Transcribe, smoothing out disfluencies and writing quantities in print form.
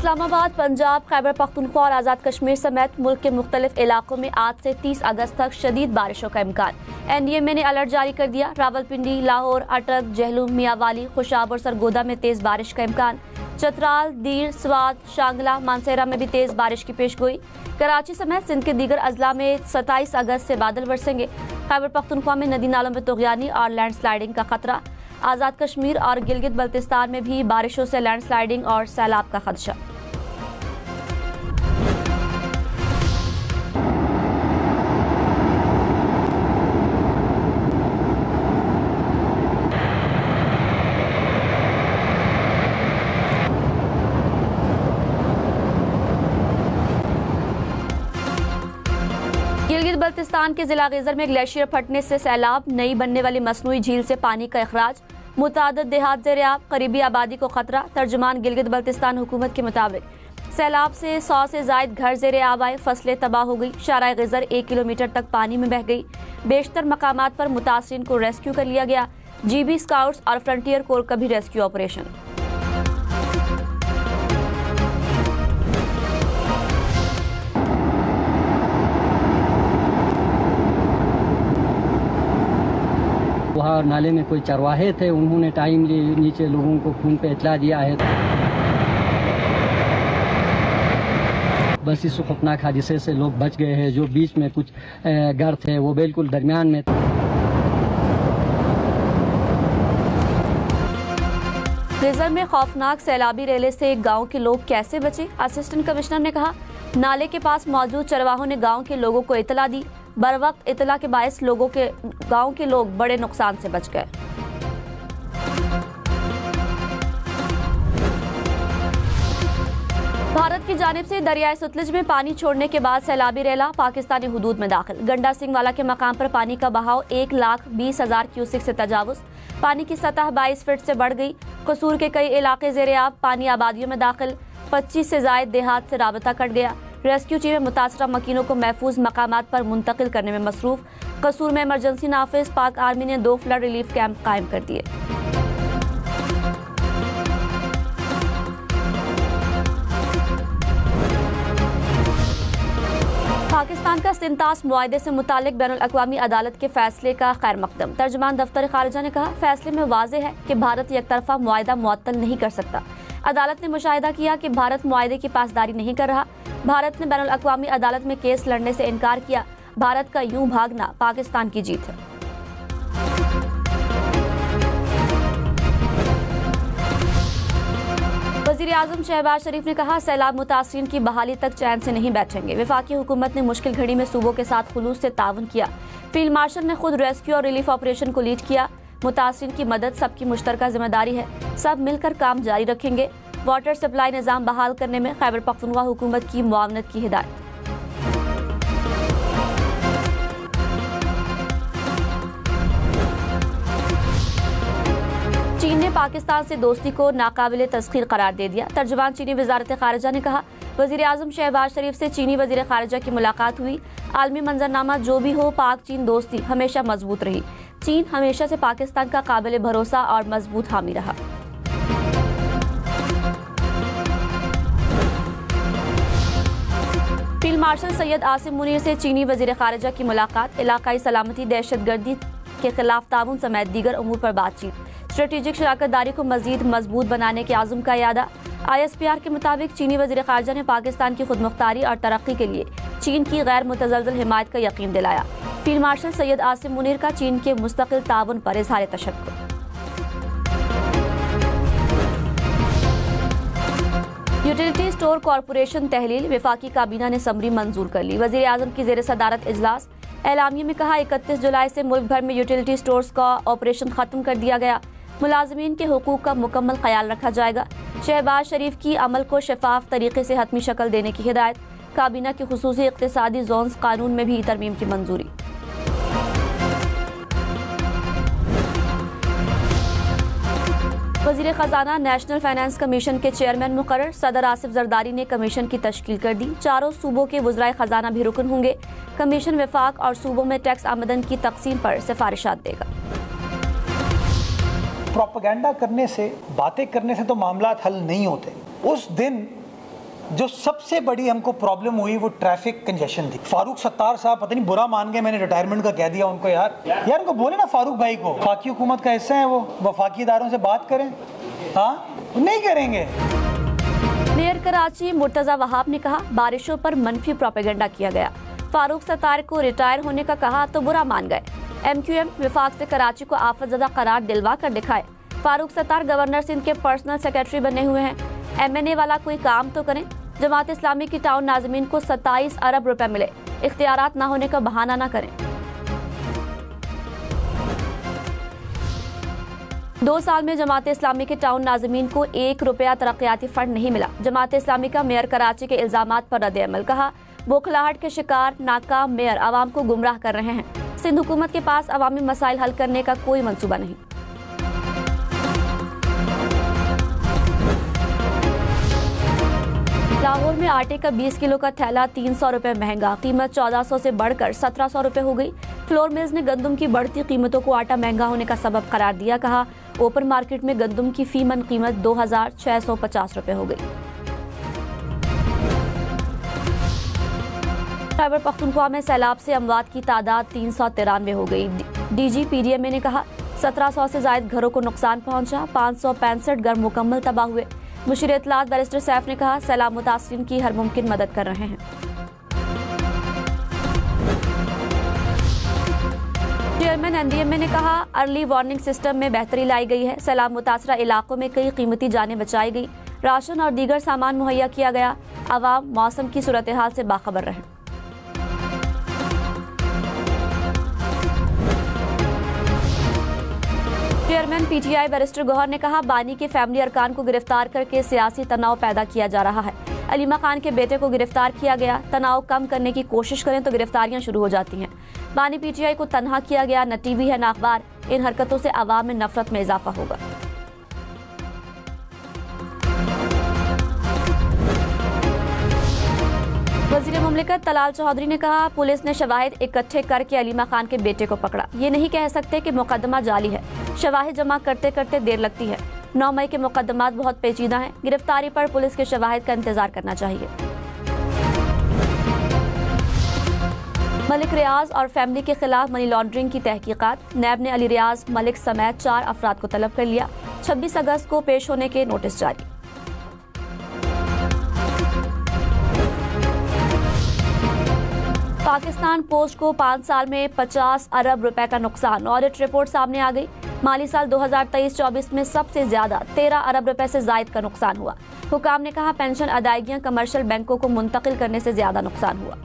इस्लामाबाद, पंजाब, खैबर पख्तूनख्वा और आज़ाद कश्मीर समेत मुल्क के मुख्तलिफ इलाकों में आज से 30 अगस्त तक शदीद बारिशों का इम्कान। NDMA ने अलर्ट जारी कर दिया। रावलपिंडी, लाहौर, अटक, जहलूम, मियांवाली, खुशाब और सरगोदा में तेज बारिश का इम्कान। चतराल, दीर, स्वात, शांगला, मानसेरा में भी तेज बारिश की पेशगोई। कराची समेत सिंध के दीगर अजला में 27 अगस्त से बादल बरसेंगे। खैबर पख्तूनख्वा में नदी नालों में तुगयानी और लैंडस्लाइडिंग का खतरा। आज़ाद कश्मीर और गिलगित बल्तिस्तान में भी बारिशों से लैंडस्लाइडिंग और सैलाब का खदशा। गिलगित बल्तिस्तान के जिला गेजर में ग्लेशियर फटने से सैलाब, नई बनने वाली मसनूई झील से पानी का अखराज, मुतादिद देहात ज़ेर-ए-आब, करीबी आबादी को खतरा। तर्जुमान गिलगित बल्तिस्तान हुकूमत के मुताबिक सैलाब से 100 से जायद घर ज़ेर-ए-आब आए, फसलें तबाह हो गई। शारा गेजर 1 किलोमीटर तक पानी में बह गई। बेशतर मकामात पर मुतासरीन को रेस्क्यू कर लिया गया। GB स्काउट्स और फ्रंटियर कोर का भी रेस्क्यू ऑपरेशन। वहाँ नाले में कोई चरवाहे थे, उन्होंने टाइमली नीचे लोगों को फ़ोन पे इतला दिया है। बस इस खौफनाक हादसे से लोग बच गए हैं। जो बीच में कुछ घर थे वो बिल्कुल दरमियान में थे। गेजर में खौफनाक सैलाबी रेले से गांव के लोग कैसे बचे? असिस्टेंट कमिश्नर ने कहा, नाले के पास मौजूद चरवाहों ने गांव के लोगों को इतला दी। बर वक्त इतला के बायस गांव के लोग बड़े नुकसान से बच गए। भारत की जानिब से दरियाए सतलुज में पानी छोड़ने के बाद सैलाबी रेला पाकिस्तानी हुदूद में दाखिल। गंडा सिंह वाला के मकाम पर पानी का बहाव 1,20,000 क्यूसिक से तजावुज। पानी की सतह 22 फीट से बढ़ गई। कसूर के कई इलाके ज़ेर-ए-आब, पानी आबादियों में दाखिल। 25 से जायद देहात से राबता कट गया। रेस्क्यू टीमें मुतासरा मकीनों को महफूज मकामात पर मुंतकिल करने में मसरूफ। कसूर में इमरजेंसी नाफिज। पाक आर्मी ने 2 फ्लड रिलीफ कैंप कायम कर दिए। पाकिस्तान का सिंतास मुआहदे से मुतालिक बैनुल-अक़वामी अदालत के फैसले का खैर मकदम। तर्जुमान दफ्तर खारिजा ने कहा, फैसले में वाज़ेह है कि भारत यकतरफा मुआहदा मुअत्तल नहीं कर सकता। अदालत ने मुशाहिदा किया कि भारत मुआहदे की पासदारी नहीं कर रहा। भारत ने बैनुल-अक़वामी अदालत में केस लड़ने से इनकार किया। भारत का यूं भागना पाकिस्तान की जीत है। वज़ीर-ए-आज़म शहबाज शरीफ ने कहा, सैलाब मुतासरीन की बहाली तक चैन से नहीं बैठेंगे। वफाकी हुकूमत ने मुश्किल घड़ी में सूबों के साथ खुलूस से ताउन किया। फील्ड मार्शल ने खुद रेस्क्यू और रिलीफ ऑपरेशन को लीड किया। मुतासरीन की मदद सबकी मुश्तरका जिम्मेदारी है। सब मिलकर काम जारी रखेंगे। वाटर सप्लाई निज़ाम बहाल करने में खैबर पख्तूनख्वा हुकूमत की मुआवनत की हिदायत। चीन ने पाकिस्तान से दोस्ती को नाकाबिले तस्खीर करार दे दिया। तर्जुमान चीनी वजारत खारिजा ने कहा, वज़ीर-ए-आज़म शहबाज शरीफ से चीनी वज़ीर खारिजा की मुलाकात हुई। आलमी मंजरनामा जो भी हो, पाक चीन दोस्ती हमेशा मजबूत रही। चीन हमेशा से पाकिस्तान का काबिल भरोसा और मजबूत हामी रहा। फील्ड मार्शल सैयद आसिम मुनीर से चीनी वज़ीर खारिजा की मुलाकात। इलाकाई सलामती, दहशतगर्दी के खिलाफ ताउन समेत दीगर अमूर पर बातचीत। स्ट्रेटेजिक शराकतदारी को मजीद मजबूत बनाने के आज़म का यादा। ISPR के मुताबिक चीनी वज़ीर खारिजा ने पाकिस्तान की खुदमुख्तारी और तरक्की के लिए चीन की गैर मुतज़लज़ल हिमायत का यकीन दिलाया। फील्ड मार्शल सैयद आसिम मुनीर का चीन के मुस्तकिल ताउन पर इज़हार तशक्कुर। यूटिलिटी स्टोर कॉरपोरेशन तहलील। वफाकी काबीना ने समरी मंजूर कर ली। वज़ीर-ए-आज़म की ज़ेर सदारत इजलास। एलामिया में कहा, 31 जुलाई से मुल्क भर में यूटिलिटी स्टोर्स का ऑपरेशन खत्म कर दिया गया। मुलाजमीन के हुकूक का मुकम्मल ख्याल रखा जाएगा। शहबाज शरीफ की अमल को शफाफ तरीके से हतमी शक्ल देने की हिदायत। काबीना के खुसूसी इक़्तिसादी जोन्स कानून में भी तरमीम की मंजूरी। वज़ीर ख़जाना नेशनल फाइनेंस कमीशन के चेयरमैन मुकर्रर। सदर आसिफ जरदारी ने कमीशन की तश्कील कर दी। 4 सूबों के वज़राए ख़जाना भी रुकन होंगे। कमीशन वफाक और सूबों में टैक्स आमदन की तकसीम पर सिफारिशात देगा। प्रोपेगेंडा करने से, बातें करने से तो मामला हल नहीं होते। उस दिन जो सबसे बड़ी हमको प्रॉब्लम हुई वो ट्रैफिक कंजेशन थी। फारूक सत्तार साहब पता नहीं बुरा मान गए, मैंने रिटायरमेंट का कह दिया उनको। यार उनको बोले ना फारूक भाई को, वफाकी हुकूमत का हिस्सा है वो, वफाकी इदारों से बात करें। हाँ, नहीं करेंगे। मेयर कराची मुर्तजा वहाब ने कहा बारिशों पर मनफी प्रोपेगेंडा किया गया। फारूक सत्तार को रिटायर होने का कहा तो बुरा मान गए। MQM विफाक से कराची को आफतज़दा करार दिलवा कर दिखाए। फारूक सत्तार गवर्नर सिंध के पर्सनल सेक्रेटरी बने हुए हैं। MNA वाला कोई काम तो करें। जमात इस्लामी की टाउन नाज़मीन को 27 अरब रुपए मिले, इख्तियारात ना होने का बहाना ना करें। 2 साल में जमात इस्लामी के टाउन नाज़मीन को 1 रुपया तरक्याती फंड नहीं मिला। जमात इस्लामी का मेयर कराची के इल्जामात पर रद्द-ए-अमल। कहा बौखलाहट के शिकार नाकाम मेयर आवाम को गुमराह कर रहे हैं। सिंध हुकूमत के पास अवामी मसाइल हल करने का कोई मंसूबा नहीं। लाहौर में आटे का 20 किलो का थैला 300 रुपए महंगा, कीमत 1400 से बढ़कर 1700 रुपए हो गई। फ्लोर मिल्स ने गंदम की बढ़ती कीमतों को आटा महंगा होने का सबब करार दिया। कहा ओपन मार्केट में गंदम की फी मन कीमत 2650 रुपए हो गई। खैबर पख्तूनख्वा में सैलाब से अमवात की तादाद 393 हो गई। DG PDMA ने कहा 1700 से जायद घरों को नुकसान पहुंचा, 565 घर मुकम्मल तबाह हुए। मुशीर इत्तलात बैरिस्टर सैफ ने कहा सैलाब मुतासिरीन की हर मुमकिन मदद कर रहे हैं। चेयरमैन NDMA ने कहा अर्ली वार्निंग सिस्टम में बेहतरी लाई गई है। सैलाब मुतासरा इलाकों में कई कीमती जानें बचाई गई, राशन और दीगर सामान मुहैया किया गया। आवाम मौसम की सूरत हाल से बाखबर रहे। चेयरमैन PTI बैरिस्टर गौहर ने कहा बानी के फैमिली अरकान को गिरफ्तार करके सियासी तनाव पैदा किया जा रहा है। अलीमा खान के बेटे को गिरफ्तार किया गया। तनाव कम करने की कोशिश करें तो गिरफ्तारियां शुरू हो जाती हैं। बानी PTI को तनहा किया गया, न TV है न अखबार। इन हरकतों से आवाम में नफरत में इजाफा होगा। वज़ीर मुमलिकत तलाल चौधरी ने कहा पुलिस ने शवाहिद इकट्ठे करके अलीमा खान के बेटे को पकड़ा। ये नहीं कह सकते कि मुकदमा जाली है। शवाहिद जमा करते करते देर लगती है। 9 मई के मुकदमात बहुत पेचीदा हैं। गिरफ्तारी पर पुलिस के शवाहिद का इंतजार करना चाहिए। मलिक रियाज और फैमिली के खिलाफ मनी लॉन्ड्रिंग की तहकीकात। नैब ने अली रियाज मलिक समेत 4 अफराद को तलब कर लिया। 26 अगस्त को पेश होने के नोटिस जारी। पाकिस्तान पोस्ट को 5 साल में 50 अरब रुपए का नुकसान। ऑडिट रिपोर्ट सामने आ गई। माली साल 2023-24 में सबसे ज्यादा 13 अरब रुपए से जायद का नुकसान हुआ। हुकाम ने कहा पेंशन अदायगियां कमर्शियल बैंकों को मुंतकिल करने से ज्यादा नुकसान हुआ।